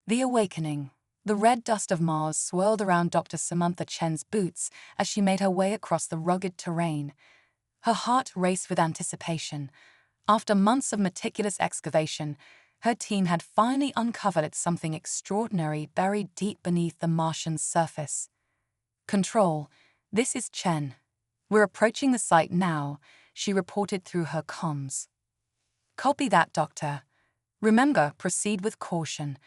The Awakening. The red dust of Mars swirled around Dr. Samantha Chen's boots as she made her way across the rugged terrain. Her heart raced with anticipation. After months of meticulous excavation, her team had finally uncovered something extraordinary buried deep beneath the Martian's surface. "Control, this is Chen. We're approaching the site now," she reported through her comms. "Copy that, Doctor. Remember, proceed with caution.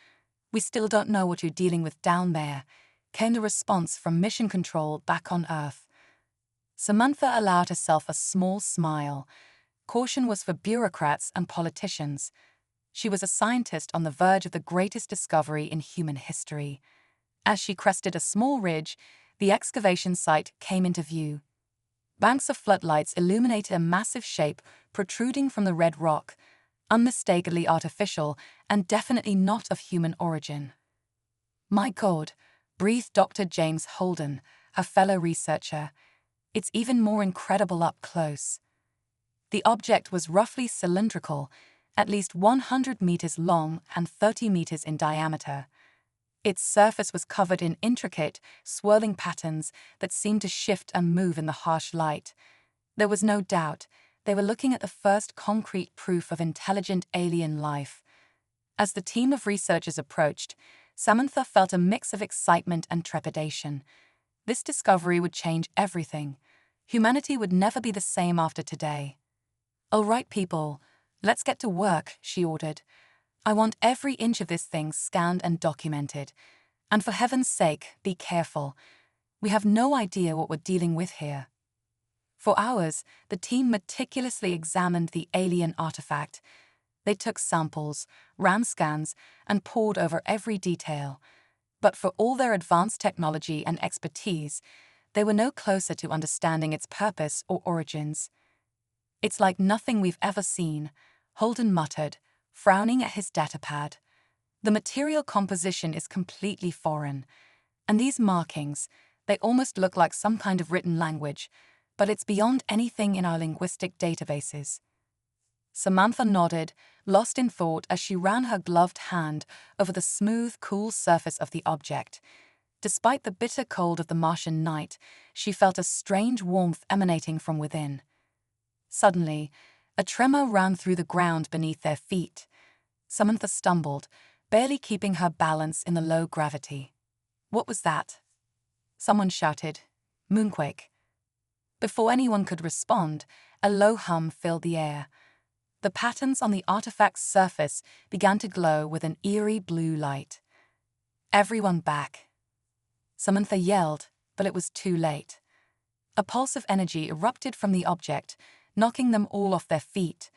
We still don't know what you're dealing with down there," came the response from Mission Control back on Earth. Samantha allowed herself a small smile. Caution was for bureaucrats and politicians. She was a scientist on the verge of the greatest discovery in human history. As she crested a small ridge, the excavation site came into view. Banks of floodlights illuminated a massive shape protruding from the red rock, unmistakably artificial and definitely not of human origin. "My God," breathed Dr. James Holden, a fellow researcher. "It's even more incredible up close." The object was roughly cylindrical, at least 100 meters long and 30 meters in diameter. Its surface was covered in intricate, swirling patterns that seemed to shift and move in the harsh light. There was no doubt they were looking at the first concrete proof of intelligent alien life. As the team of researchers approached, Samantha felt a mix of excitement and trepidation. This discovery would change everything. Humanity would never be the same after today. "All right, people, let's get to work," she ordered. "I want every inch of this thing scanned and documented. And for heaven's sake, be careful. We have no idea what we're dealing with here." For hours, the team meticulously examined the alien artifact. They took samples, ran scans, and pored over every detail. But for all their advanced technology and expertise, they were no closer to understanding its purpose or origins. "It's like nothing we've ever seen," Holden muttered, frowning at his datapad. "The material composition is completely foreign. And these markings, they almost look like some kind of written language, but it's beyond anything in our linguistic databases." Samantha nodded, lost in thought as she ran her gloved hand over the smooth, cool surface of the object. Despite the bitter cold of the Martian night, she felt a strange warmth emanating from within. Suddenly, a tremor ran through the ground beneath their feet. Samantha stumbled, barely keeping her balance in the low gravity. "What was that?" Someone shouted, "Moonquake." Before anyone could respond, a low hum filled the air. The patterns on the artifact's surface began to glow with an eerie blue light. "Everyone back!" Samantha yelled, but it was too late. A pulse of energy erupted from the object, knocking them all off their feet.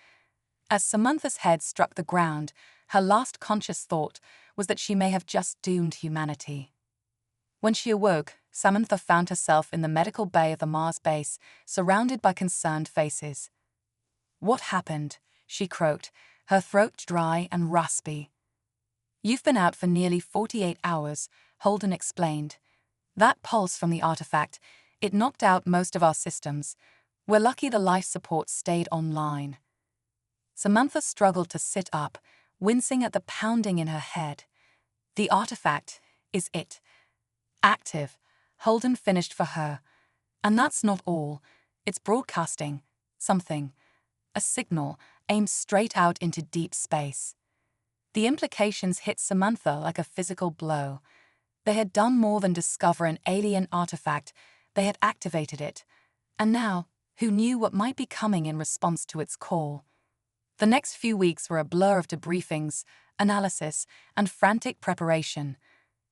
As Samantha's head struck the ground, her last conscious thought was that she may have just doomed humanity. When she awoke, Samantha found herself in the medical bay of the Mars base, surrounded by concerned faces. "What happened?" she croaked, her throat dry and raspy. "You've been out for nearly 48 hours, Holden explained. "That pulse from the artifact, it knocked out most of our systems. We're lucky the life support stayed online." Samantha struggled to sit up, wincing at the pounding in her head. "The artifact, is it active?" Holden finished for her. "And that's not all. It's broadcasting something. A signal aimed straight out into deep space." The implications hit Samantha like a physical blow. They had done more than discover an alien artifact, they had activated it. And now, who knew what might be coming in response to its call? The next few weeks were a blur of debriefings, analysis, and frantic preparation.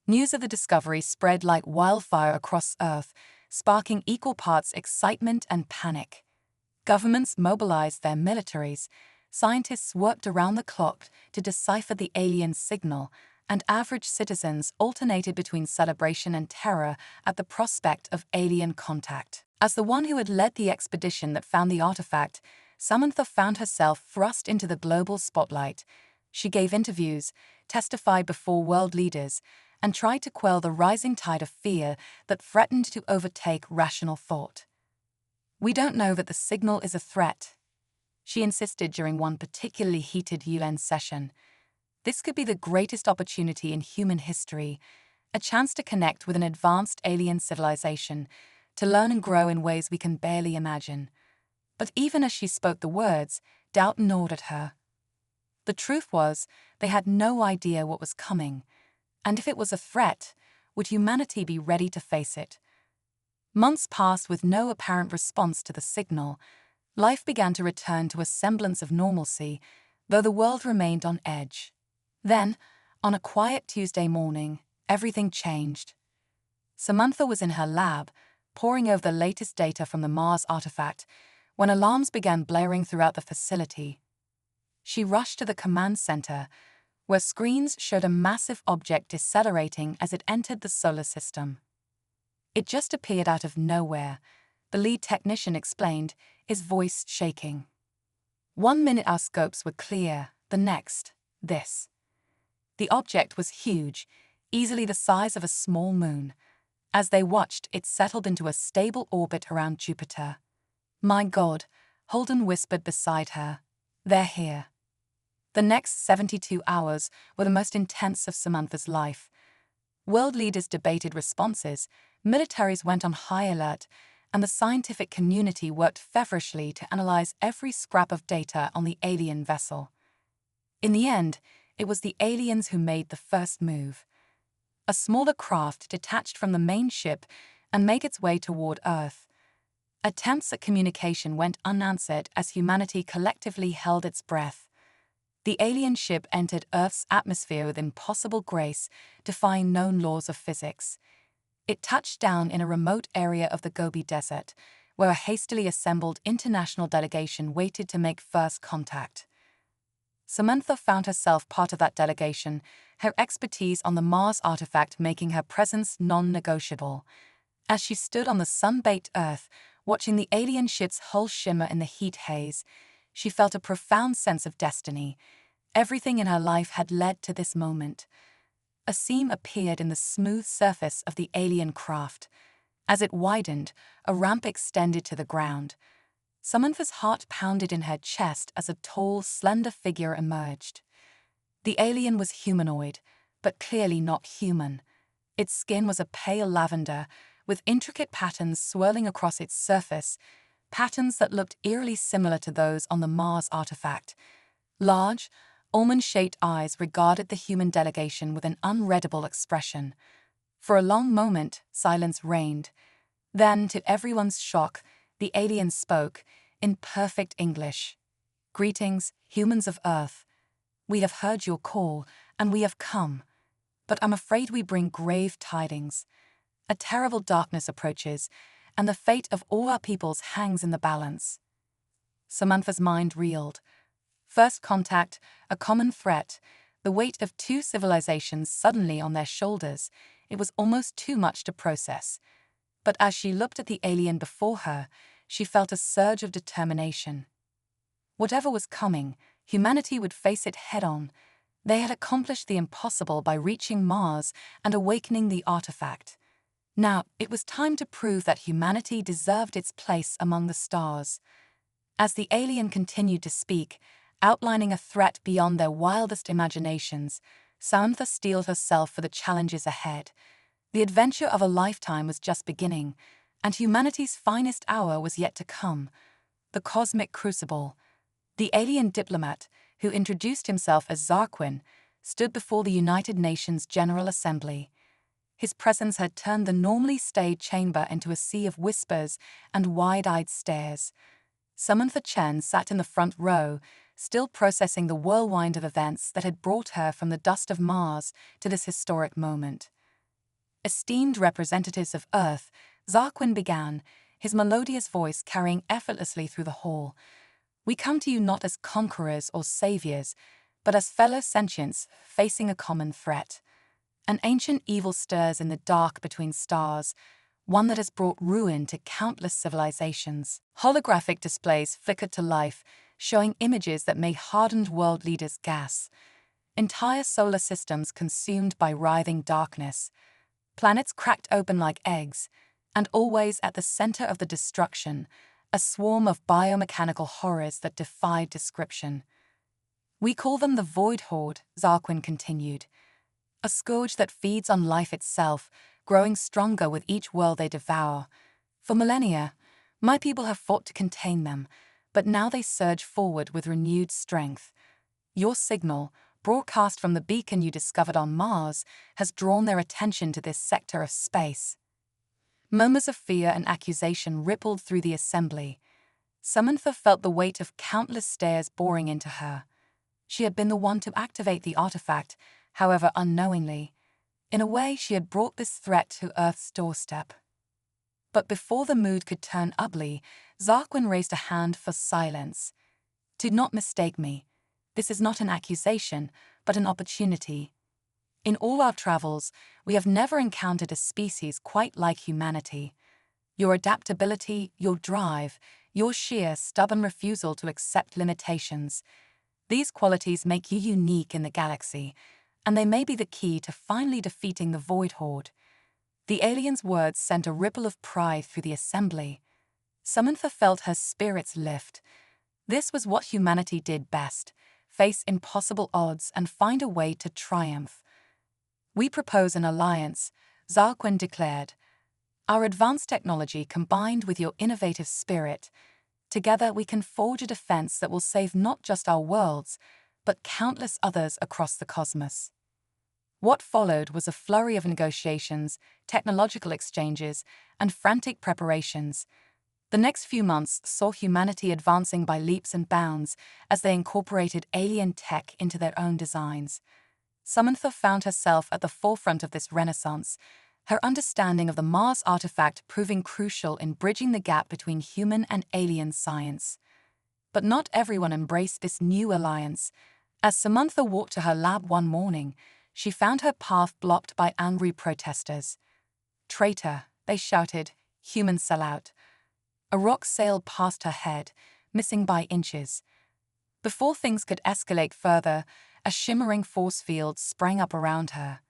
News of the discovery spread like wildfire across Earth, sparking equal parts excitement and panic. Governments mobilized their militaries, scientists worked around the clock to decipher the alien signal, and average citizens alternated between celebration and terror at the prospect of alien contact. As the one who had led the expedition that found the artifact, Samantha found herself thrust into the global spotlight. She gave interviews, testified before world leaders, and tried to quell the rising tide of fear that threatened to overtake rational thought. "We don't know that the signal is a threat," she insisted during one particularly heated UN session. This could be the greatest opportunity in human history, a chance to connect with an advanced alien civilization, to learn and grow in ways we can barely imagine. But even as she spoke the words, doubt gnawed at her. The truth was, they had no idea what was coming, and if it was a threat, would humanity be ready to face it? Months passed with no apparent response to the signal. Life began to return to a semblance of normalcy, though the world remained on edge. Then, on a quiet Tuesday morning, everything changed. Samantha was in her lab, poring over the latest data from the Mars artifact, when alarms began blaring throughout the facility. She rushed to the command center, where screens showed a massive object decelerating as it entered the solar system. It just appeared out of nowhere, the lead technician explained, his voice shaking. 1 minute our scopes were clear, the next, this. The object was huge, easily the size of a small moon. As they watched, it settled into a stable orbit around Jupiter. My God, Holden whispered beside her. They're here. The next 72 hours were the most intense of Samantha's life. World leaders debated responses, militaries went on high alert, and the scientific community worked feverishly to analyze every scrap of data on the alien vessel. In the end, it was the aliens who made the first move. A smaller craft detached from the main ship and made its way toward Earth. Attempts at communication went unanswered as humanity collectively held its breath. The alien ship entered Earth's atmosphere with impossible grace, defying known laws of physics. It touched down in a remote area of the Gobi Desert, where a hastily assembled international delegation waited to make first contact. Samantha found herself part of that delegation, her expertise on the Mars artifact making her presence non-negotiable. As she stood on the sun-baked Earth, watching the alien ship's hull shimmer in the heat haze, she felt a profound sense of destiny. Everything in her life had led to this moment. A seam appeared in the smooth surface of the alien craft. As it widened, a ramp extended to the ground. Samantha's heart pounded in her chest as a tall, slender figure emerged. The alien was humanoid, but clearly not human. Its skin was a pale lavender, with intricate patterns swirling across its surface, patterns that looked eerily similar to those on the Mars artifact. Large, almond-shaped eyes regarded the human delegation with an unreadable expression. For a long moment, silence reigned. Then, to everyone's shock, the alien spoke, in perfect English. Greetings, humans of Earth. We have heard your call, and we have come. But I'm afraid we bring grave tidings. A terrible darkness approaches, and the fate of all our peoples hangs in the balance. Samantha's mind reeled. First contact, a common threat, the weight of two civilizations suddenly on their shoulders. It was almost too much to process. But as she looked at the alien before her, she felt a surge of determination. Whatever was coming, humanity would face it head-on. They had accomplished the impossible by reaching Mars and awakening the artifact. Now, it was time to prove that humanity deserved its place among the stars. As the alien continued to speak, outlining a threat beyond their wildest imaginations, Samantha steeled herself for the challenges ahead. The adventure of a lifetime was just beginning, and humanity's finest hour was yet to come. The cosmic crucible. The alien diplomat, who introduced himself as Zarquin, stood before the United Nations General Assembly. His presence had turned the normally staid chamber into a sea of whispers and wide-eyed stares. Samantha Chen sat in the front row, still processing the whirlwind of events that had brought her from the dust of Mars to this historic moment. Esteemed representatives of Earth, Zarquin began, his melodious voice carrying effortlessly through the hall. We come to you not as conquerors or saviors, but as fellow sentients facing a common threat. An ancient evil stirs in the dark between stars, one that has brought ruin to countless civilizations. Holographic displays flickered to life, showing images that made hardened world leaders gasp. Entire solar systems consumed by writhing darkness. Planets cracked open like eggs, and always at the center of the destruction, a swarm of biomechanical horrors that defied description. We call them the Void Horde, Zarquin continued. A scourge that feeds on life itself, growing stronger with each world they devour. For millennia, my people have fought to contain them, but now they surge forward with renewed strength. Your signal, broadcast from the beacon you discovered on Mars, has drawn their attention to this sector of space. Murmurs of fear and accusation rippled through the assembly. Samantha felt the weight of countless stares boring into her. She had been the one to activate the artifact, however unknowingly. In a way, she had brought this threat to Earth's doorstep. But before the mood could turn ugly, Zarquin raised a hand for silence. Do not mistake me. This is not an accusation, but an opportunity. In all our travels, we have never encountered a species quite like humanity. Your adaptability, your drive, your sheer, stubborn refusal to accept limitations. These qualities make you unique in the galaxy, and they may be the key to finally defeating the Void Horde. The alien's words sent a ripple of pride through the assembly. Samantha felt her spirits lift. This was what humanity did best: face impossible odds and find a way to triumph. We propose an alliance, Zarquin declared. Our advanced technology combined with your innovative spirit. Together we can forge a defense that will save not just our worlds, but countless others across the cosmos. What followed was a flurry of negotiations, technological exchanges, and frantic preparations. The next few months saw humanity advancing by leaps and bounds as they incorporated alien tech into their own designs. Samantha found herself at the forefront of this renaissance, her understanding of the Mars artifact proving crucial in bridging the gap between human and alien science. But not everyone embraced this new alliance. As Samantha walked to her lab one morning, she found her path blocked by angry protesters. "Traitor," they shouted, "human sellout." A rock sailed past her head, missing by inches. Before things could escalate further, a shimmering force field sprang up around her.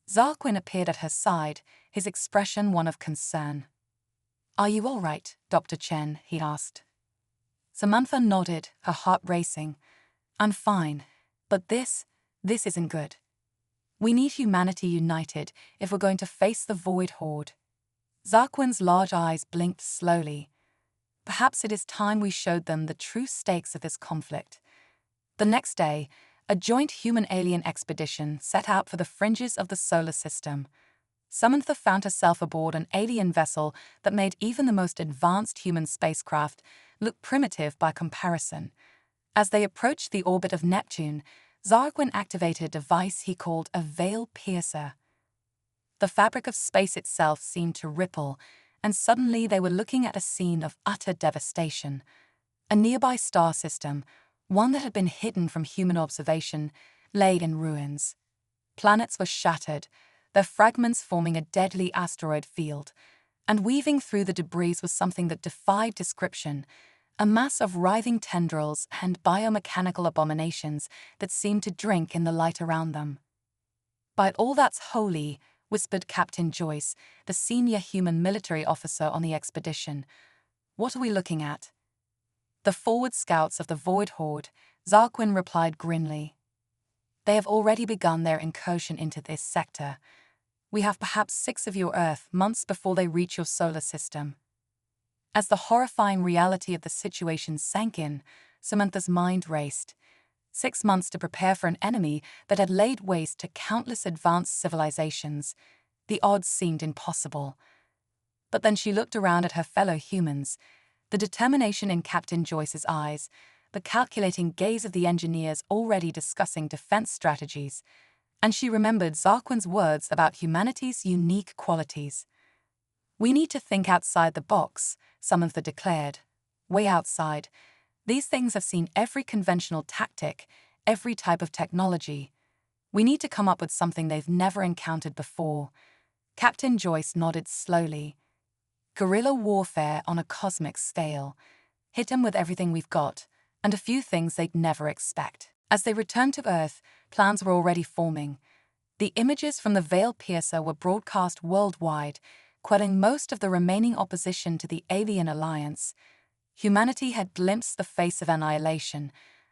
Zarquin appeared at her side, his expression one of concern. "Are you all right, Dr. Chen?" he asked. Samantha nodded, her heart racing. "I'm fine, but this isn't good. We need humanity united if we're going to face the Void Horde." Zarquin's large eyes blinked slowly. Perhaps it is time we showed them the true stakes of this conflict. The next day, a joint human-alien expedition set out for the fringes of the solar system. Samantha found herself aboard an alien vessel that made even the most advanced human spacecraft look primitive by comparison. As they approached the orbit of Neptune, Zarquin activated a device he called a veil piercer. The fabric of space itself seemed to ripple, and suddenly they were looking at a scene of utter devastation. A nearby star system, one that had been hidden from human observation, lay in ruins. Planets were shattered, their fragments forming a deadly asteroid field, and weaving through the debris was something that defied description, a mass of writhing tendrils and biomechanical abominations that seemed to drink in the light around them. "By all that's holy," whispered Captain Joyce, the senior human military officer on the expedition. "What are we looking at?" "The forward scouts of the Void Horde," Zarquin replied grimly. "They have already begun their incursion into this sector. We have perhaps 6 of your Earth months before they reach your solar system." As the horrifying reality of the situation sank in, Samantha's mind raced. 6 months to prepare for an enemy that had laid waste to countless advanced civilizations. The odds seemed impossible. But then she looked around at her fellow humans, the determination in Captain Joyce's eyes, the calculating gaze of the engineers already discussing defense strategies, and she remembered Zarquin's words about humanity's unique qualities. "We need to think outside the box," Samantha declared. "Way outside. These things have seen every conventional tactic, every type of technology. We need to come up with something they've never encountered before." Captain Joyce nodded slowly. "Guerrilla warfare on a cosmic scale. Hit them with everything we've got, and a few things they'd never expect." As they returned to Earth, plans were already forming. The images from the veil piercer were broadcast worldwide, quelling most of the remaining opposition to the alien alliance. Humanity had glimpsed the face of annihilation,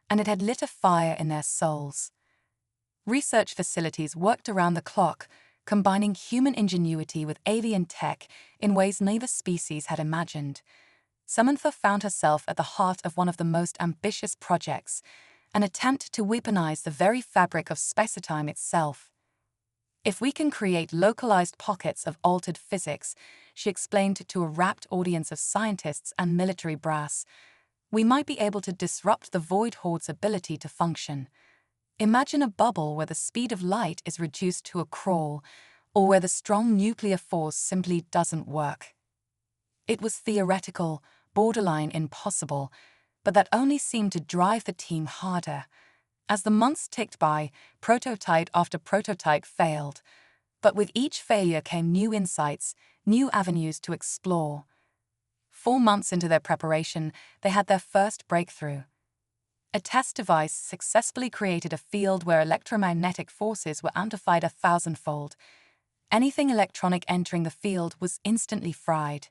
and it had lit a fire in their souls. Research facilities worked around the clock, combining human ingenuity with alien tech in ways neither species had imagined. Samantha found herself at the heart of one of the most ambitious projects, an attempt to weaponize the very fabric of space-time itself. If we can create localized pockets of altered physics, she explained to a rapt audience of scientists and military brass, we might be able to disrupt the Void Horde's ability to function. Imagine a bubble where the speed of light is reduced to a crawl, or where the strong nuclear force simply doesn't work. It was theoretical, borderline impossible, but that only seemed to drive the team harder. As the months ticked by, prototype after prototype failed, but with each failure came new insights, new avenues to explore. 4 months into their preparation, they had their first breakthrough. A test device successfully created a field where electromagnetic forces were amplified 1,000-fold. Anything electronic entering the field was instantly fried.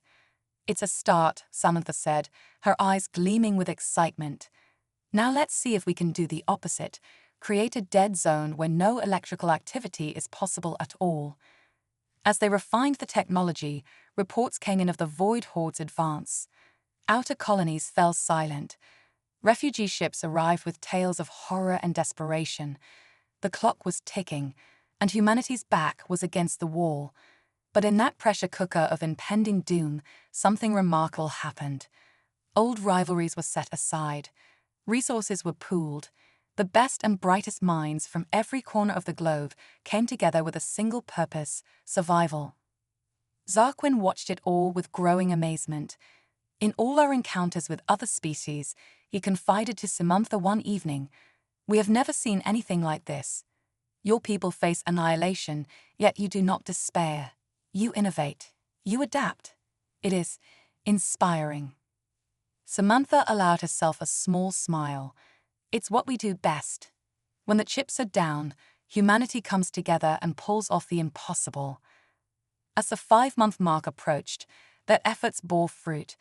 "It's a start," Samantha said, her eyes gleaming with excitement. "Now let's see if we can do the opposite, create a dead zone where no electrical activity is possible at all." As they refined the technology, reports came in of the Void Horde's advance. Outer colonies fell silent. Refugee ships arrived with tales of horror and desperation. The clock was ticking, and humanity's back was against the wall. But in that pressure cooker of impending doom, something remarkable happened. Old rivalries were set aside. Resources were pooled. The best and brightest minds from every corner of the globe came together with a single purpose: survival. Zarquin watched it all with growing amazement. "In all our encounters with other species," he confided to Samantha one evening, "we have never seen anything like this. Your people face annihilation, yet you do not despair. You innovate. You adapt. It is inspiring." Samantha allowed herself a small smile. It's what we do best. When the chips are down, humanity comes together and pulls off the impossible. As the 5-month mark approached, their efforts bore fruit.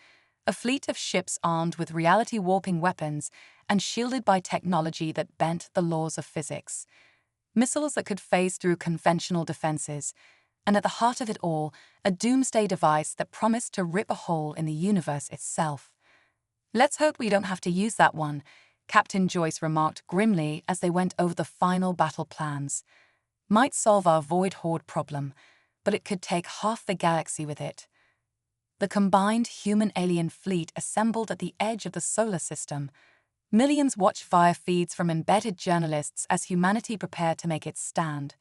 A fleet of ships armed with reality-warping weapons and shielded by technology that bent the laws of physics. Missiles that could phase through conventional defenses. And at the heart of it all, a doomsday device that promised to rip a hole in the universe itself. "Let's hope we don't have to use that one," Captain Joyce remarked grimly as they went over the final battle plans. "Might solve our Void Horde problem, but it could take half the galaxy with it." The combined human-alien fleet assembled at the edge of the solar system. Millions watched via feeds from embedded journalists as humanity prepared to make its stand.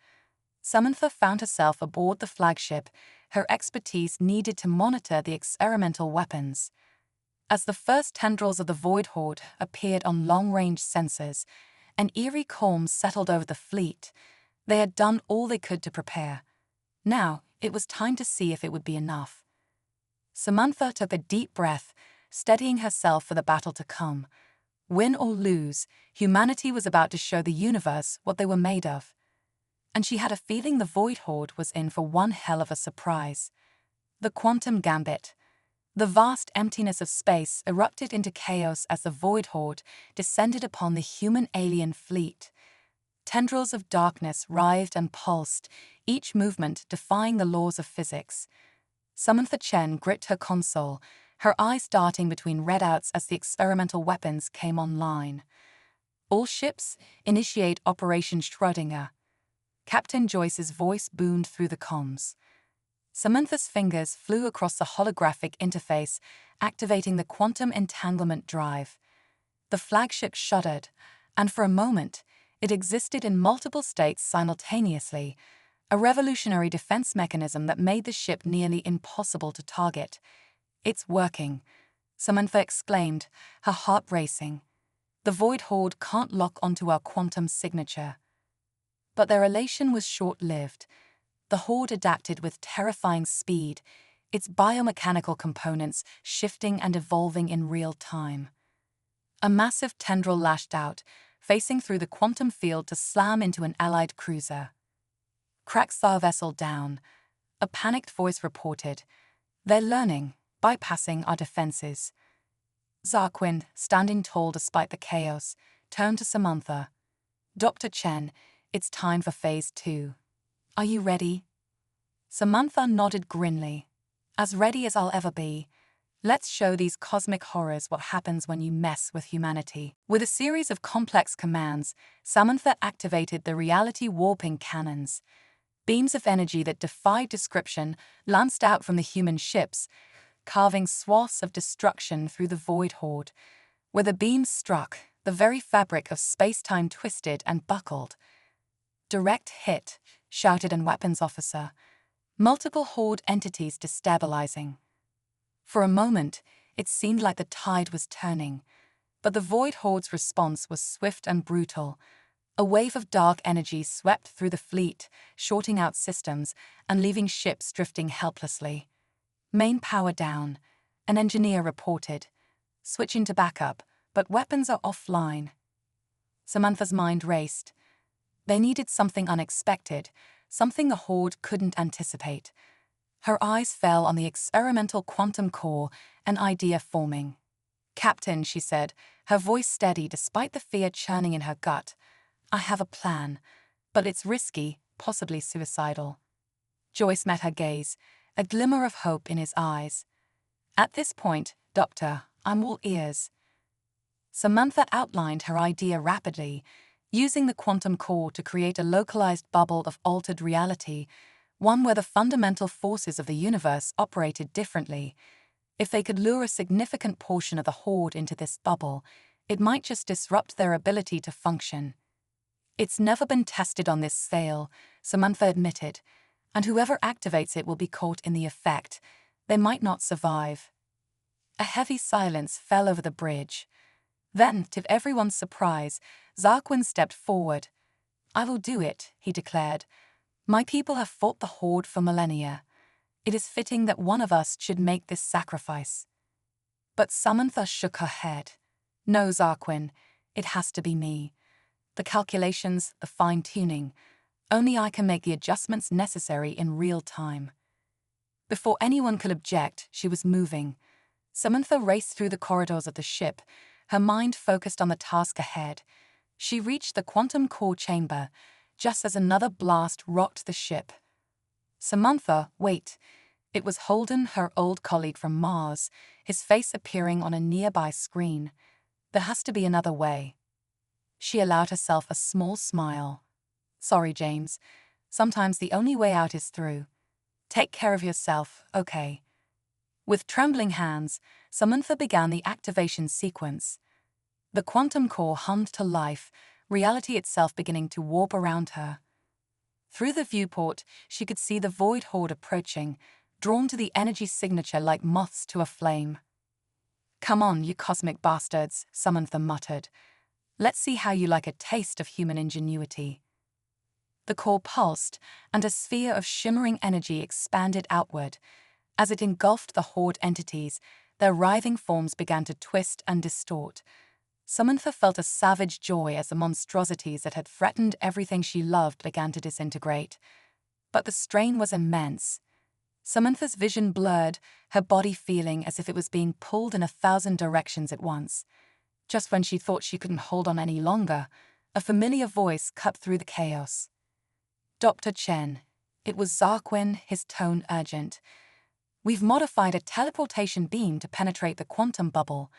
Samantha found herself aboard the flagship, her expertise needed to monitor the experimental weapons. As the first tendrils of the Void Horde appeared on long-range sensors, an eerie calm settled over the fleet. They had done all they could to prepare. Now, it was time to see if it would be enough. Samantha took a deep breath, steadying herself for the battle to come. Win or lose, humanity was about to show the universe what they were made of. And she had a feeling the Void Horde was in for one hell of a surprise. The Quantum Gambit. The vast emptiness of space erupted into chaos as the Void Horde descended upon the human-alien fleet. Tendrils of darkness writhed and pulsed, each movement defying the laws of physics. Samantha Chen gripped her console, her eyes darting between readouts as the experimental weapons came online. "All ships, initiate Operation Schrödinger." Captain Joyce's voice boomed through the comms. Samantha's fingers flew across the holographic interface, activating the quantum entanglement drive. The flagship shuddered, and for a moment, it existed in multiple states simultaneously, a revolutionary defense mechanism that made the ship nearly impossible to target. "It's working," Samantha exclaimed, her heart racing. "The Void Horde can't lock onto our quantum signature." But their elation was short-lived. The Horde adapted with terrifying speed, its biomechanical components shifting and evolving in real time. A massive tendril lashed out, facing through the quantum field to slam into an allied cruiser. "Cracks our vessel down," a panicked voice reported. "They're learning, bypassing our defenses." Zarquin, standing tall despite the chaos, turned to Samantha. "Dr. Chen, it's time for phase 2. Are you ready?" Samantha nodded grimly. "As ready as I'll ever be. Let's show these cosmic horrors what happens when you mess with humanity." With a series of complex commands, Samantha activated the reality warping cannons. Beams of energy that defied description lanced out from the human ships, carving swaths of destruction through the void horde. Where the beams struck, the very fabric of space-time twisted and buckled. "Direct hit," shouted an weapons officer. Multiple horde entities destabilizing. For a moment, it seemed like the tide was turning, but the void horde's response was swift and brutal. A wave of dark energy swept through the fleet, shorting out systems and leaving ships drifting helplessly. "Main power down," an engineer reported. "Switching to backup, but weapons are offline." Samantha's mind raced. They needed something unexpected, something the horde couldn't anticipate. Her eyes fell on the experimental quantum core, an idea forming. "Captain," she said, her voice steady despite the fear churning in her gut, "I have a plan, but it's risky, possibly suicidal." Joyce met her gaze, a glimmer of hope in his eyes. "At this point, Doctor, I'm all ears." Samantha outlined her idea rapidly, using the quantum core to create a localized bubble of altered reality, one where the fundamental forces of the universe operated differently. If they could lure a significant portion of the horde into this bubble, it might just disrupt their ability to function. "It's never been tested on this scale," Samantha admitted, "and whoever activates it will be caught in the effect. They might not survive." A heavy silence fell over the bridge. Then, to everyone's surprise, Zarquin stepped forward. "I will do it," he declared. "My people have fought the horde for millennia. It is fitting that one of us should make this sacrifice." But Samantha shook her head. "No, Zarquin, it has to be me. The calculations, the fine-tuning. Only I can make the adjustments necessary in real time." Before anyone could object, she was moving. Samantha raced through the corridors of the ship, her mind focused on the task ahead. She reached the quantum core chamber, just as another blast rocked the ship. "Samantha, wait." It was Holden, her old colleague from Mars, his face appearing on a nearby screen. "There has to be another way." She allowed herself a small smile. "Sorry, James. Sometimes the only way out is through. Take care of yourself, okay?" With trembling hands, Samantha began the activation sequence. The quantum core hummed to life, reality itself beginning to warp around her. Through the viewport, she could see the void horde approaching, drawn to the energy signature like moths to a flame. "Come on, you cosmic bastards," Samantha muttered. "Let's see how you like a taste of human ingenuity." The core pulsed, and a sphere of shimmering energy expanded outward. As it engulfed the horde entities, their writhing forms began to twist and distort. Samantha felt a savage joy as the monstrosities that had threatened everything she loved began to disintegrate. But the strain was immense. Samantha's vision blurred, her body feeling as if it was being pulled in 1,000 directions at once. Just when she thought she couldn't hold on any longer, a familiar voice cut through the chaos. "Dr. Chen." It was Zarquin, his tone urgent. "We've modified a teleportation beam to penetrate the quantum bubble.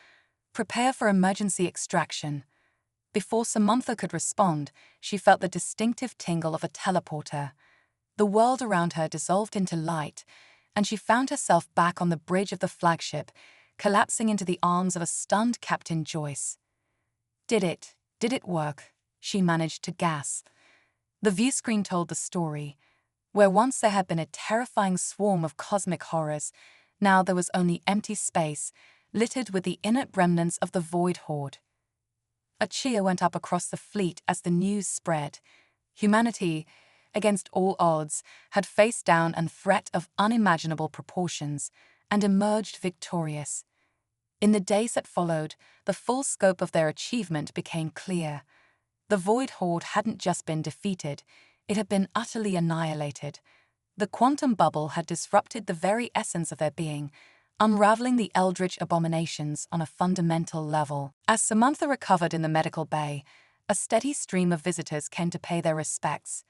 Prepare for emergency extraction." Before Samantha could respond, she felt the distinctive tingle of a teleporter. The world around her dissolved into light, and she found herself back on the bridge of the flagship, collapsing into the arms of a stunned Captain Joyce. Did it work?" she managed to gasp. The viewscreen told the story. Where once there had been a terrifying swarm of cosmic horrors, now there was only empty space, littered with the inert remnants of the void horde. A cheer went up across the fleet as the news spread. Humanity, against all odds, had faced down a threat of unimaginable proportions and emerged victorious. In the days that followed, the full scope of their achievement became clear. The void horde hadn't just been defeated, it had been utterly annihilated. The quantum bubble had disrupted the very essence of their being, unraveling the eldritch abominations on a fundamental level. As Samantha recovered in the medical bay, a steady stream of visitors came to pay their respects,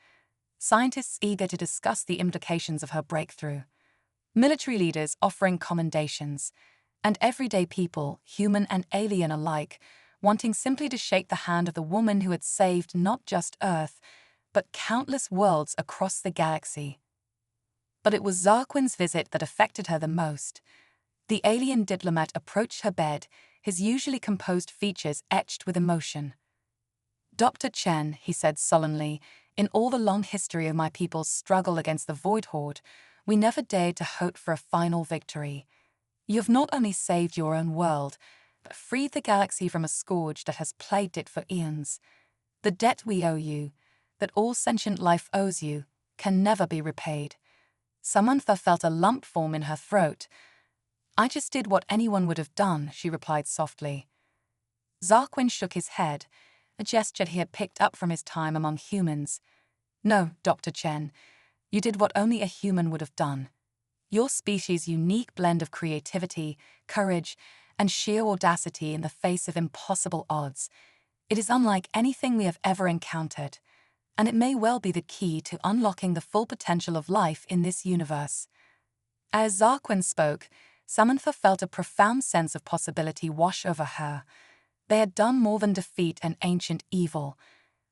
scientists eager to discuss the implications of her breakthrough, military leaders offering commendations, and everyday people, human and alien alike, wanting simply to shake the hand of the woman who had saved not just Earth, but countless worlds across the galaxy. But it was Zarquin's visit that affected her the most. The alien diplomat approached her bed, his usually composed features etched with emotion. "Dr. Chen," he said sullenly, "in all the long history of my people's struggle against the Void Horde, we never dared to hope for a final victory. You have not only saved your own world, but freed the galaxy from a scourge that has plagued it for eons. The debt we owe you, that all sentient life owes you, can never be repaid." Samantha felt a lump form in her throat. "I just did what anyone would have done," she replied softly. Zarquin shook his head, a gesture he had picked up from his time among humans. "No, Dr. Chen, you did what only a human would have done. Your species' unique blend of creativity, courage, and sheer audacity in the face of impossible odds. It is unlike anything we have ever encountered, and it may well be the key to unlocking the full potential of life in this universe." As Zarquin spoke, Samantha felt a profound sense of possibility wash over her. They had done more than defeat an ancient evil.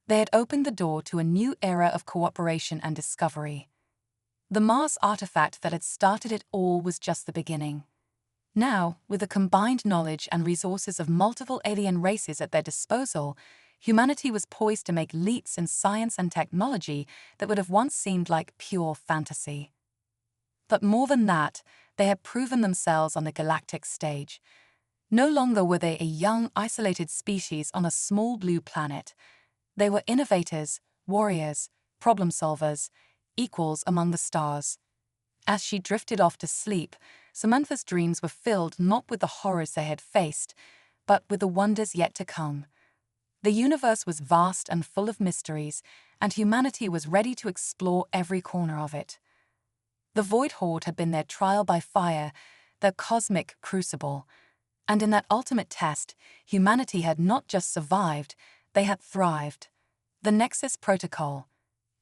They had opened the door to a new era of cooperation and discovery. The Mars artifact that had started it all was just the beginning. Now, with the combined knowledge and resources of multiple alien races at their disposal, humanity was poised to make leaps in science and technology that would have once seemed like pure fantasy. But more than that, they had proven themselves on the galactic stage. No longer were they a young, isolated species on a small blue planet. They were innovators, warriors, problem solvers, equals among the stars. As she drifted off to sleep, Samantha's dreams were filled not with the horrors they had faced, but with the wonders yet to come. The universe was vast and full of mysteries, and humanity was ready to explore every corner of it. The Void Horde had been their trial by fire, their cosmic crucible. And in that ultimate test, humanity had not just survived, they had thrived. The Nexus Protocol.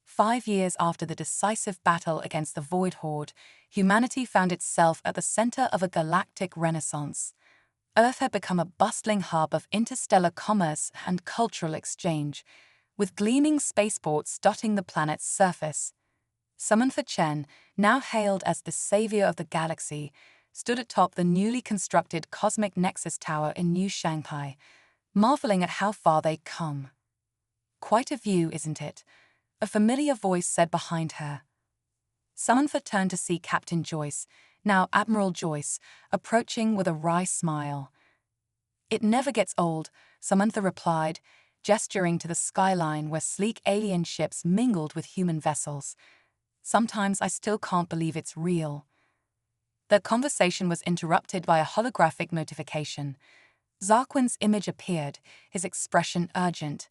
5 years after the decisive battle against the Void Horde, humanity found itself at the center of a galactic renaissance. Earth had become a bustling hub of interstellar commerce and cultural exchange, with gleaming spaceports dotting the planet's surface. Samantha Chen, now hailed as the savior of the galaxy, stood atop the newly constructed Cosmic Nexus Tower in New Shanghai, marveling at how far they'd come. "Quite a view, isn't it?" a familiar voice said behind her. Samantha turned to see Captain Joyce, now Admiral Joyce, approaching with a wry smile. "It never gets old," Samantha replied, gesturing to the skyline where sleek alien ships mingled with human vessels. "Sometimes I still can't believe it's real." Their conversation was interrupted by a holographic notification. Zarquin's image appeared, his expression urgent.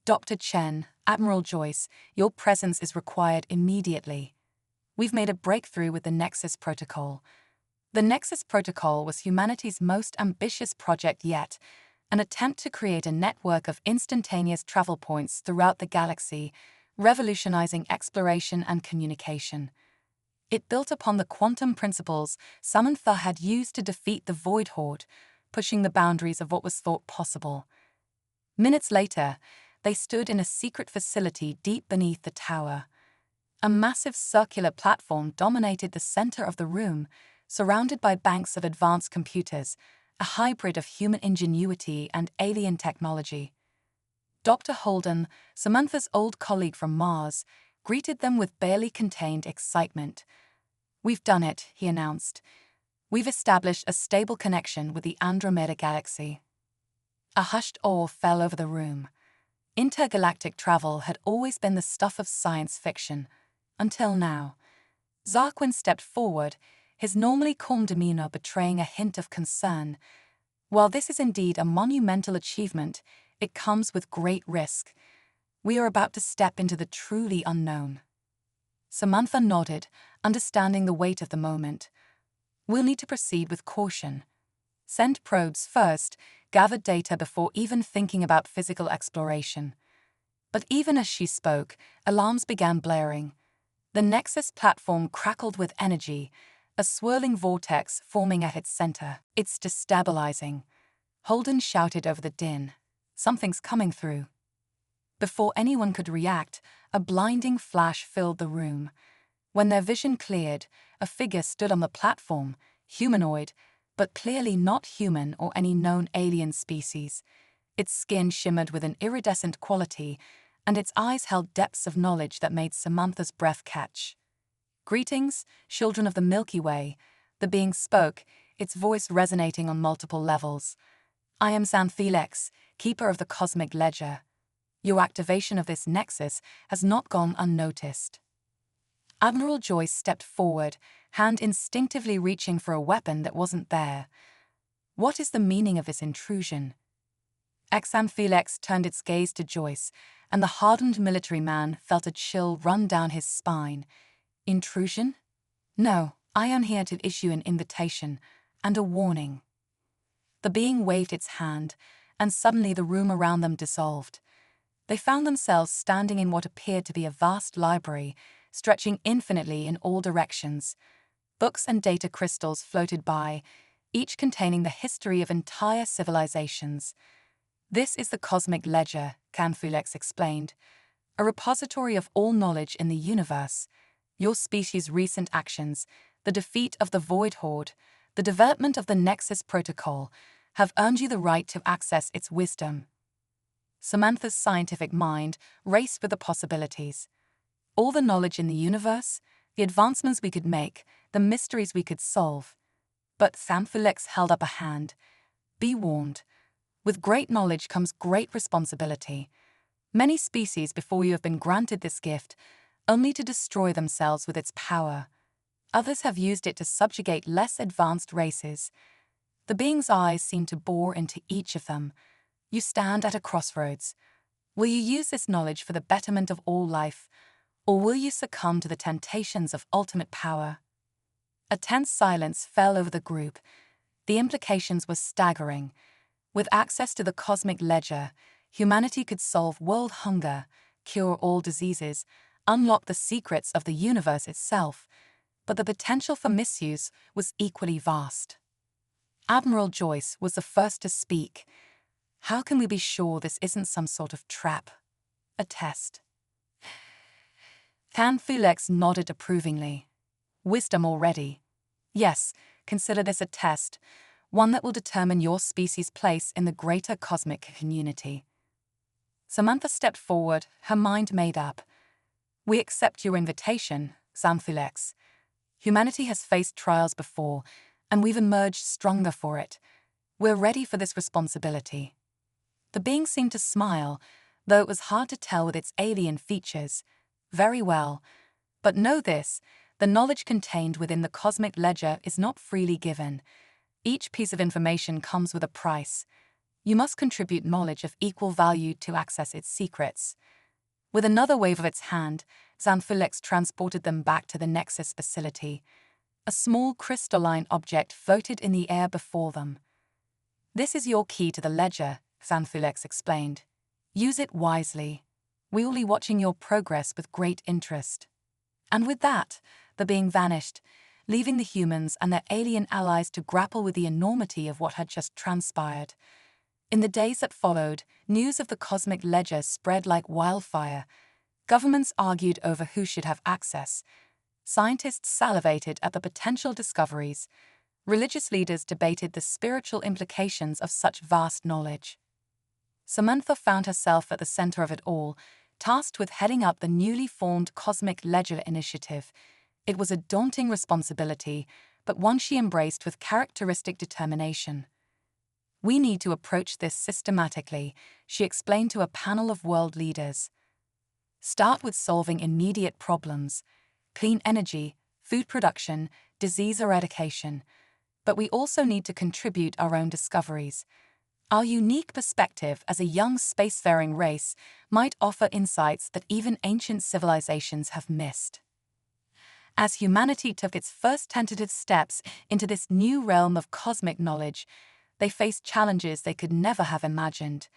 "Dr. Chen, Admiral Joyce, your presence is required immediately. We've made a breakthrough with the Nexus Protocol." The Nexus Protocol was humanity's most ambitious project yet, an attempt to create a network of instantaneous travel points throughout the galaxy, revolutionizing exploration and communication. It built upon the quantum principles Samantha had used to defeat the Void Horde, pushing the boundaries of what was thought possible. Minutes later, they stood in a secret facility deep beneath the tower. A massive circular platform dominated the center of the room, surrounded by banks of advanced computers, a hybrid of human ingenuity and alien technology. Dr. Holden, Samantha's old colleague from Mars, greeted them with barely contained excitement. "We've done it," he announced. "We've established a stable connection with the Andromeda Galaxy." A hushed awe fell over the room. Intergalactic travel had always been the stuff of science fiction, until now. Zarquin stepped forward, his normally calm demeanor betraying a hint of concern. "While this is indeed a monumental achievement, it comes with great risk. We are about to step into the truly unknown." Samantha nodded, understanding the weight of the moment. We'll need to proceed with caution. Send probes first, gather data before even thinking about physical exploration. But even as she spoke, alarms began blaring. The Nexus platform crackled with energy, a swirling vortex forming at its center. It's destabilizing. Holden shouted over the din. Something's coming through. Before anyone could react, a blinding flash filled the room. When their vision cleared, a figure stood on the platform, humanoid, but clearly not human or any known alien species. Its skin shimmered with an iridescent quality, and its eyes held depths of knowledge that made Samantha's breath catch. "Greetings, children of the Milky Way," the being spoke, its voice resonating on multiple levels. "I am Xanthilex, keeper of the cosmic ledger. Your activation of this nexus has not gone unnoticed." Admiral Joyce stepped forward, hand instinctively reaching for a weapon that wasn't there. "What is the meaning of this intrusion?" Xanthilex turned its gaze to Joyce, and the hardened military man felt a chill run down his spine. "Intrusion? No, I am here to issue an invitation and a warning." The being waved its hand, and suddenly the room around them dissolved. They found themselves standing in what appeared to be a vast library, stretching infinitely in all directions. Books and data crystals floated by, each containing the history of entire civilizations. "This is the cosmic ledger," Xanthilex explained, "a repository of all knowledge in the universe. Your species' recent actions, the defeat of the Void Horde, the development of the Nexus Protocol, have earned you the right to access its wisdom." Samantha's scientific mind raced with the possibilities. All the knowledge in the universe, the advancements we could make, the mysteries we could solve. But Xanthilex held up a hand. "Be warned. With great knowledge comes great responsibility. Many species before you have been granted this gift, only to destroy themselves with its power. Others have used it to subjugate less advanced races." The being's eyes seemed to bore into each of them. "You stand at a crossroads. Will you use this knowledge for the betterment of all life, or will you succumb to the temptations of ultimate power?" A tense silence fell over the group. The implications were staggering. With access to the cosmic ledger, humanity could solve world hunger, cure all diseases, unlock the secrets of the universe itself, but the potential for misuse was equally vast. Admiral Joyce was the first to speak. "How can we be sure this isn't some sort of trap? A test?" Xanthilex nodded approvingly. "Wisdom already. Yes, consider this a test, one that will determine your species' place in the greater cosmic community." Samantha stepped forward, her mind made up. "We accept your invitation, Xanthilex. Humanity has faced trials before, and we've emerged stronger for it. We're ready for this responsibility." The being seemed to smile, though it was hard to tell with its alien features. "Very well. But know this, the knowledge contained within the cosmic ledger is not freely given. Each piece of information comes with a price. You must contribute knowledge of equal value to access its secrets." With another wave of its hand, Xanthilex transported them back to the Nexus facility. A small crystalline object floated in the air before them. "This is your key to the ledger," Xanthilex explained. "Use it wisely. We will be watching your progress with great interest." And with that, the being vanished, leaving the humans and their alien allies to grapple with the enormity of what had just transpired. In the days that followed, news of the cosmic ledger spread like wildfire. Governments argued over who should have access. Scientists salivated at the potential discoveries. Religious leaders debated the spiritual implications of such vast knowledge. Samantha found herself at the center of it all, tasked with heading up the newly formed Cosmic Ledger Initiative. It was a daunting responsibility, but one she embraced with characteristic determination. "We need to approach this systematically," she explained to a panel of world leaders. "Start with solving immediate problems: clean energy, food production, disease eradication. But we also need to contribute our own discoveries. Our unique perspective as a young spacefaring race might offer insights that even ancient civilizations have missed." As humanity took its first tentative steps into this new realm of cosmic knowledge, they faced challenges they could never have imagined.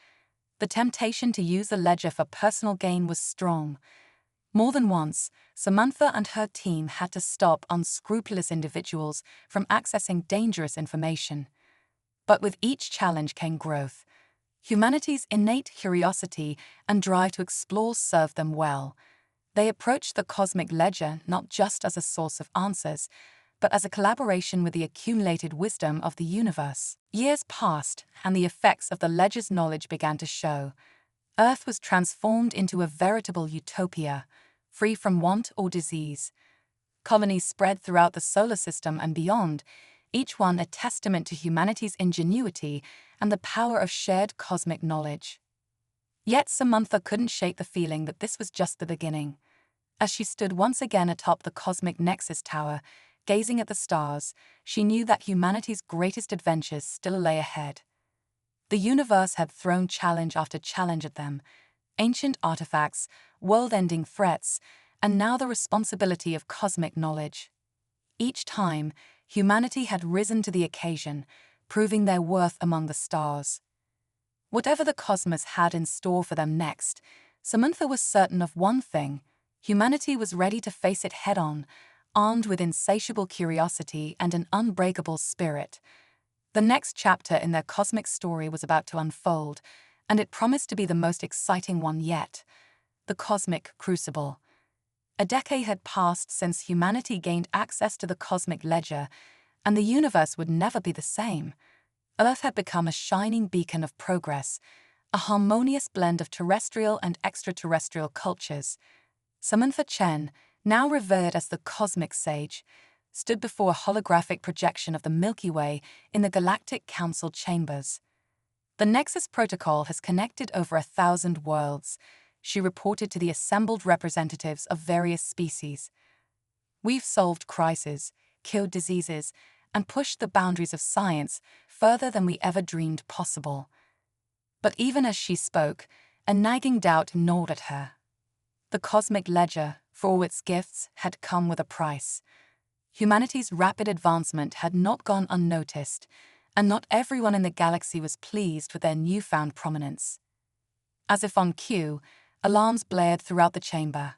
The temptation to use the ledger for personal gain was strong. More than once, Samantha and her team had to stop unscrupulous individuals from accessing dangerous information. But with each challenge came growth. Humanity's innate curiosity and drive to explore served them well. They approached the cosmic ledger not just as a source of answers, but as a collaboration with the accumulated wisdom of the universe. Years passed, and the effects of the ledger's knowledge began to show. Earth was transformed into a veritable utopia, free from want or disease. Colonies spread throughout the solar system and beyond, each one a testament to humanity's ingenuity and the power of shared cosmic knowledge. Yet Samantha couldn't shake the feeling that this was just the beginning. As she stood once again atop the cosmic Nexus Tower, gazing at the stars, she knew that humanity's greatest adventures still lay ahead. The universe had thrown challenge after challenge at them, ancient artifacts, world-ending threats, and now the responsibility of cosmic knowledge. Each time, humanity had risen to the occasion, proving their worth among the stars. Whatever the cosmos had in store for them next, Samantha was certain of one thing: humanity was ready to face it head-on, armed with insatiable curiosity and an unbreakable spirit. The next chapter in their cosmic story was about to unfold, and it promised to be the most exciting one yet: the cosmic crucible. A decade had passed since humanity gained access to the cosmic ledger, and the universe would never be the same. Earth had become a shining beacon of progress, a harmonious blend of terrestrial and extraterrestrial cultures. Samantha Chen, now revered as the Cosmic Sage, stood before a holographic projection of the Milky Way in the Galactic Council chambers. The Nexus Protocol has connected over 1,000 worlds, she reported to the assembled representatives of various species. We've solved crises, killed diseases, and pushed the boundaries of science further than we ever dreamed possible. But even as she spoke, a nagging doubt gnawed at her. The cosmic ledger, for all its gifts, had come with a price. Humanity's rapid advancement had not gone unnoticed, and not everyone in the galaxy was pleased with their newfound prominence. As if on cue, alarms blared throughout the chamber.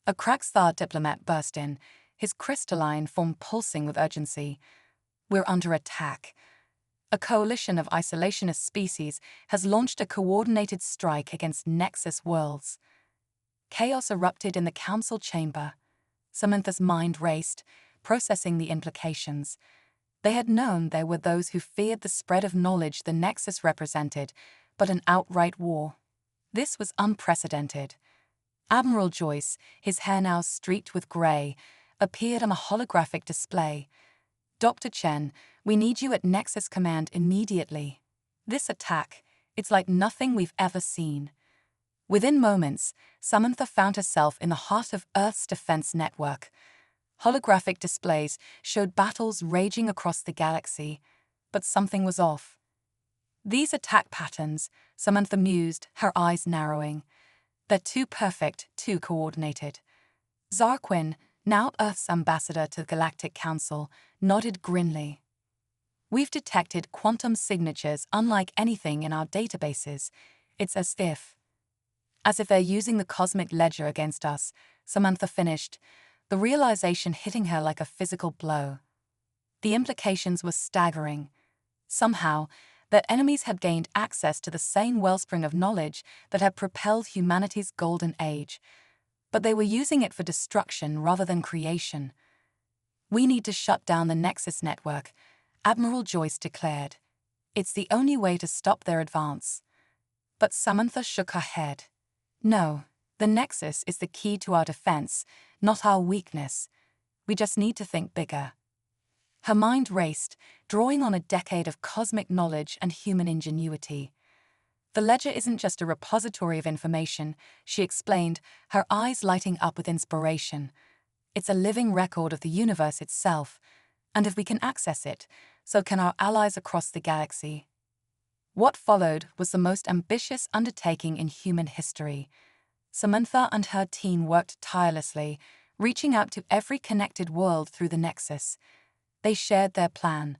A Kraxthar diplomat burst in, his crystalline form pulsing with urgency. "We're under attack. A coalition of isolationist species has launched a coordinated strike against Nexus worlds." Chaos erupted in the council chamber. Samantha's mind raced, processing the implications. They had known there were those who feared the spread of knowledge the Nexus represented, but an outright war. This was unprecedented. Admiral Joyce, his hair now streaked with grey, appeared on a holographic display. "Dr. Chen, we need you at Nexus Command immediately. This attack, it's like nothing we've ever seen." Within moments, Samantha found herself in the heart of Earth's defense network. Holographic displays showed battles raging across the galaxy, but something was off. These attack patterns, Samantha mused, her eyes narrowing. They're too perfect, too coordinated. Zarquin, now Earth's ambassador to the Galactic Council, nodded grimly. "We've detected quantum signatures unlike anything in our databases. It's as if they're using the cosmic ledger against us," Samantha finished, the realization hitting her like a physical blow. The implications were staggering. Somehow, their enemies had gained access to the same wellspring of knowledge that had propelled humanity's golden age, but they were using it for destruction rather than creation. "We need to shut down the Nexus network," Admiral Joyce declared. "It's the only way to stop their advance." But Samantha shook her head. "No, the Nexus is the key to our defense, not our weakness. We just need to think bigger." Her mind raced, drawing on a decade of cosmic knowledge and human ingenuity. "The ledger isn't just a repository of information," she explained, her eyes lighting up with inspiration. "It's a living record of the universe itself, and if we can access it, so can our allies across the galaxy." What followed was the most ambitious undertaking in human history. Samantha and her team worked tirelessly, reaching out to every connected world through the nexus. They shared their plan,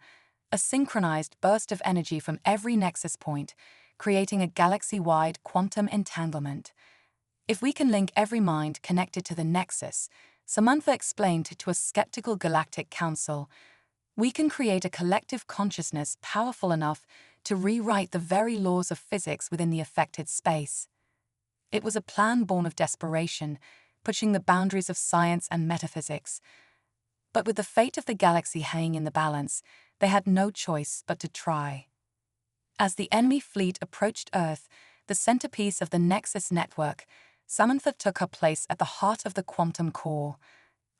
a synchronized burst of energy from every nexus point, creating a galaxy-wide quantum entanglement. If we can link every mind connected to the nexus, Samantha explained to a skeptical galactic council, we can create a collective consciousness powerful enough to rewrite the very laws of physics within the affected space. It was a plan born of desperation, pushing the boundaries of science and metaphysics. But with the fate of the galaxy hanging in the balance, they had no choice but to try. As the enemy fleet approached Earth, the centerpiece of the Nexus network, Samantha took her place at the heart of the quantum core.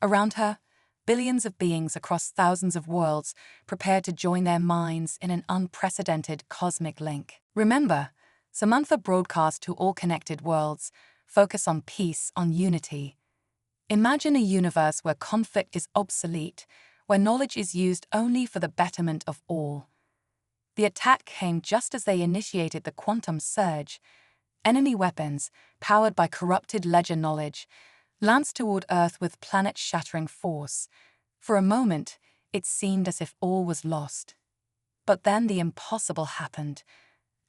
Around her, billions of beings across thousands of worlds prepared to join their minds in an unprecedented cosmic link. Remember, Samantha broadcast to all connected worlds, focus on peace, on unity. Imagine a universe where conflict is obsolete, where knowledge is used only for the betterment of all. The attack came just as they initiated the quantum surge. Enemy weapons, powered by corrupted ledger knowledge, lanced toward Earth with planet-shattering force. For a moment, it seemed as if all was lost. But then the impossible happened.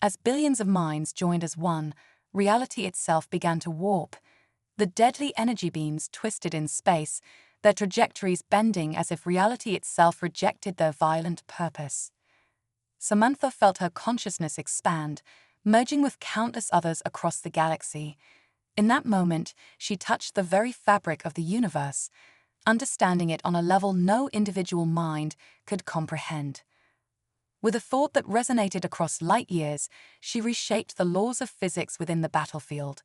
As billions of minds joined as one, reality itself began to warp. The deadly energy beams twisted in space, their trajectories bending as if reality itself rejected their violent purpose. Samantha felt her consciousness expand, merging with countless others across the galaxy. In that moment, she touched the very fabric of the universe, understanding it on a level no individual mind could comprehend. With a thought that resonated across light years, she reshaped the laws of physics within the battlefield.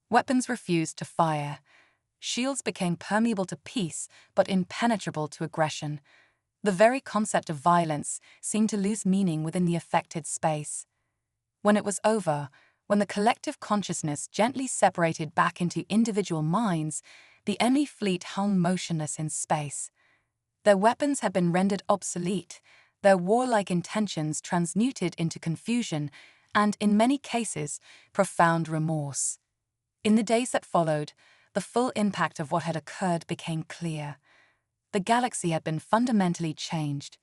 Weapons refused to fire. Shields became permeable to peace, but impenetrable to aggression. The very concept of violence seemed to lose meaning within the affected space. When it was over, when the collective consciousness gently separated back into individual minds, the enemy fleet hung motionless in space. Their weapons had been rendered obsolete, their warlike intentions transmuted into confusion and, in many cases, profound remorse. In the days that followed, the full impact of what had occurred became clear. The galaxy had been fundamentally changed.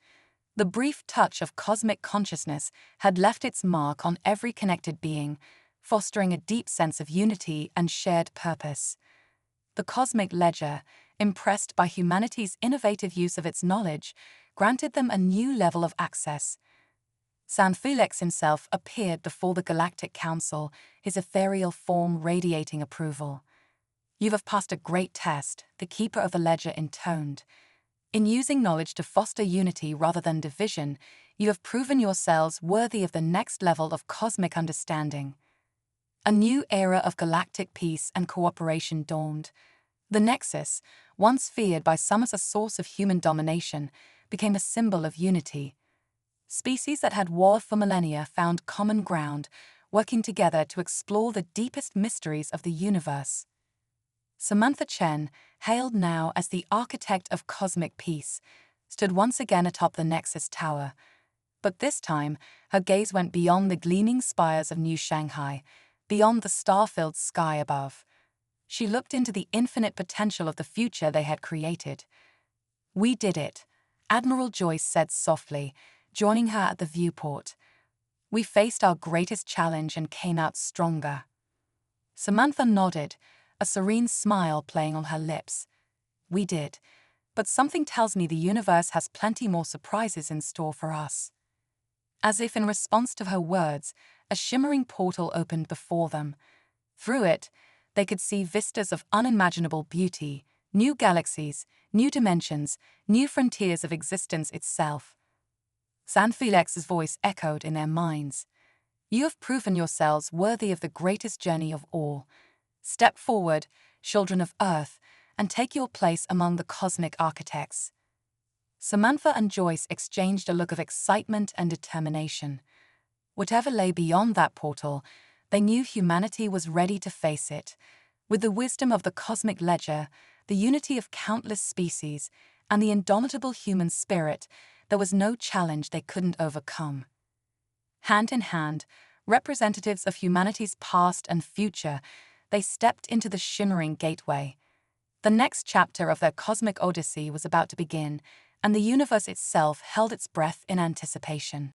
The brief touch of cosmic consciousness had left its mark on every connected being, fostering a deep sense of unity and shared purpose. The cosmic ledger, impressed by humanity's innovative use of its knowledge, granted them a new level of access. San Felix himself appeared before the Galactic Council, his ethereal form radiating approval. "You have passed a great test," the keeper of the ledger intoned. "In using knowledge to foster unity rather than division, you have proven yourselves worthy of the next level of cosmic understanding." A new era of galactic peace and cooperation dawned. The Nexus, once feared by some as a source of human domination, became a symbol of unity. Species that had warred for millennia found common ground, working together to explore the deepest mysteries of the universe. Samantha Chen, hailed now as the architect of cosmic peace, stood once again atop the Nexus Tower. But this time, her gaze went beyond the gleaming spires of New Shanghai, beyond the star-filled sky above. She looked into the infinite potential of the future they had created. "We did it," Admiral Joyce said softly, joining her at the viewport. "We faced our greatest challenge and came out stronger." Samantha nodded, a serene smile playing on her lips. "We did, but something tells me the universe has plenty more surprises in store for us." As if in response to her words, a shimmering portal opened before them. Through it, they could see vistas of unimaginable beauty, new galaxies, new dimensions, new frontiers of existence itself. San Felix's voice echoed in their minds. "You have proven yourselves worthy of the greatest journey of all. Step forward, children of Earth, and take your place among the cosmic architects." Samantha and Joyce exchanged a look of excitement and determination. Whatever lay beyond that portal, they knew humanity was ready to face it. With the wisdom of the cosmic ledger, the unity of countless species, and the indomitable human spirit, there was no challenge they couldn't overcome. Hand in hand, representatives of humanity's past and future, they stepped into the shimmering gateway. The next chapter of their cosmic odyssey was about to begin, and the universe itself held its breath in anticipation.